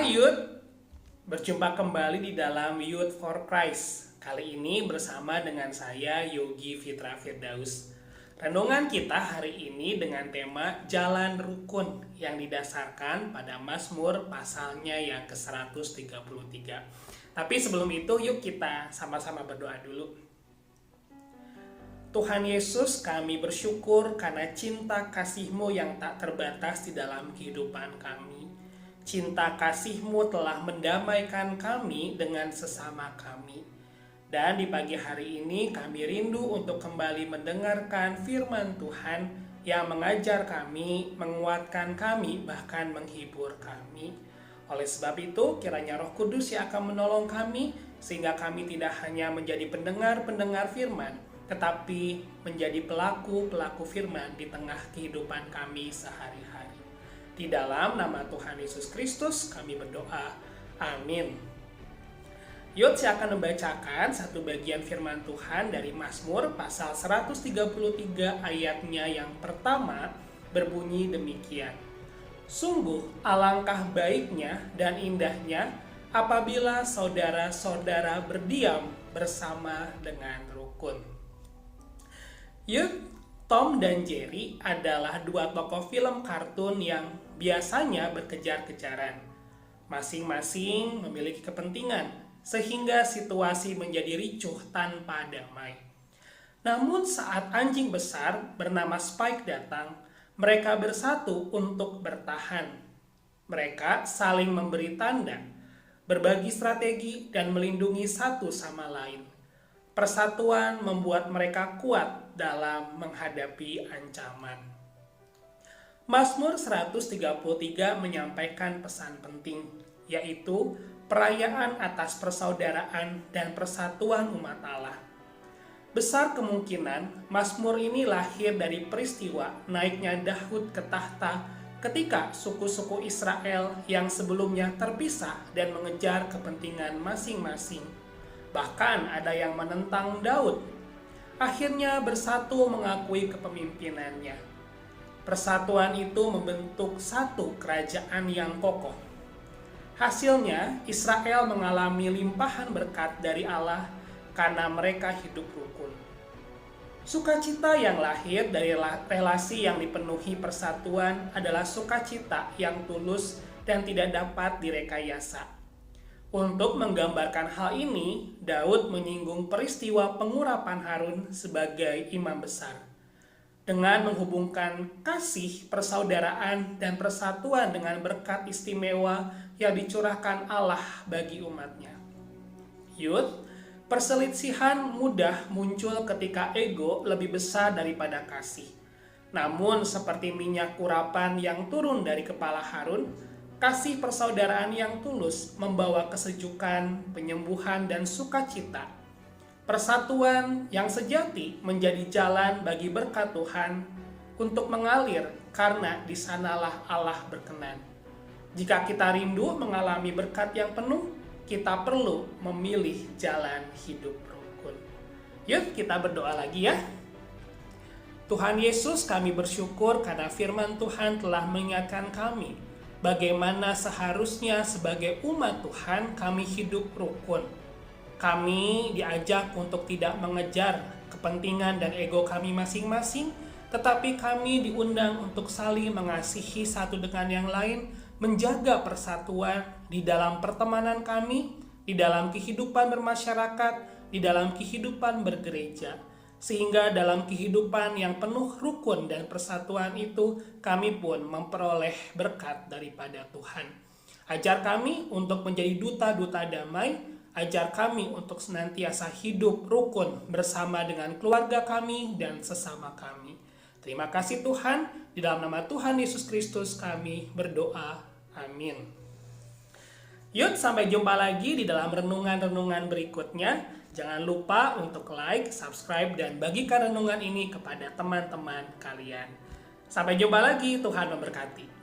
Youth, berjumpa kembali di dalam Youth for Christ. Kali ini bersama dengan saya Yogi Fitra Firdaus. Renungan kita hari ini dengan tema Jalan Rukun yang didasarkan pada Mazmur pasalnya yang ke-133. Tapi sebelum itu yuk kita sama-sama berdoa dulu. Tuhan Yesus, kami bersyukur karena cinta kasih-Mu yang tak terbatas di dalam kehidupan kami. Cinta kasih-Mu telah mendamaikan kami dengan sesama kami. Dan di pagi hari ini kami rindu untuk kembali mendengarkan firman Tuhan yang mengajar kami, menguatkan kami, bahkan menghibur kami. Oleh sebab itu, kiranya Roh Kudus yang akan menolong kami, sehingga kami tidak hanya menjadi pendengar-pendengar firman, tetapi menjadi pelaku-pelaku firman di tengah kehidupan kami sehari-hari. Di dalam nama Tuhan Yesus Kristus kami berdoa. Amin. Yud, saya akan membacakan satu bagian firman Tuhan dari Mazmur pasal 133 ayatnya yang pertama berbunyi demikian. Sungguh alangkah baiknya dan indahnya apabila saudara-saudara berdiam bersama dengan rukun. Yud, Tom dan Jerry adalah dua tokoh film kartun yang biasanya berkejar-kejaran. Masing-masing memiliki kepentingan, sehingga situasi menjadi ricuh tanpa damai. Namun saat anjing besar bernama Spike datang, mereka bersatu untuk bertahan. Mereka saling memberi tanda, berbagi strategi, dan melindungi satu sama lain. Persatuan membuat mereka kuat dalam menghadapi ancaman. Mazmur 133 menyampaikan pesan penting, yaitu perayaan atas persaudaraan dan persatuan umat Allah. Besar kemungkinan Mazmur ini lahir dari peristiwa naiknya Daud ke tahta ketika suku-suku Israel yang sebelumnya terpisah dan mengejar kepentingan masing-masing. Bahkan ada yang menentang Daud. Akhirnya bersatu mengakui kepemimpinannya. Persatuan itu membentuk satu kerajaan yang kokoh. Hasilnya, Israel mengalami limpahan berkat dari Allah karena mereka hidup rukun. Sukacita yang lahir dari relasi yang dipenuhi persatuan adalah sukacita yang tulus dan tidak dapat direkayasa. Untuk menggambarkan hal ini, Daud menyinggung peristiwa pengurapan Harun sebagai imam besar. Dengan menghubungkan kasih, persaudaraan, dan persatuan dengan berkat istimewa yang dicurahkan Allah bagi umatnya. Youth, perselisihan mudah muncul ketika ego lebih besar daripada kasih. Namun seperti minyak urapan yang turun dari kepala Harun, kasih persaudaraan yang tulus membawa kesejukan, penyembuhan, dan sukacita. Persatuan yang sejati menjadi jalan bagi berkat Tuhan untuk mengalir karena di sanalah Allah berkenan. Jika kita rindu mengalami berkat yang penuh, kita perlu memilih jalan hidup rukun. Yuk kita berdoa lagi ya. Tuhan Yesus, kami bersyukur karena firman Tuhan telah mengingatkan kami bagaimana seharusnya sebagai umat Tuhan kami hidup rukun. Kami diajak untuk tidak mengejar kepentingan dan ego kami masing-masing, tetapi kami diundang untuk saling mengasihi satu dengan yang lain, menjaga persatuan di dalam pertemanan kami, di dalam kehidupan bermasyarakat, di dalam kehidupan bergereja. Sehingga dalam kehidupan yang penuh rukun dan persatuan itu, kami pun memperoleh berkat daripada Tuhan. Ajar kami untuk menjadi duta-duta damai. Ajar kami untuk senantiasa hidup rukun bersama dengan keluarga kami dan sesama kami. Terima kasih Tuhan, di dalam nama Tuhan Yesus Kristus kami berdoa. Amin. Yuk, sampai jumpa lagi di dalam renungan-renungan berikutnya. Jangan lupa untuk like, subscribe, dan bagikan renungan ini kepada teman-teman kalian. Sampai jumpa lagi, Tuhan memberkati.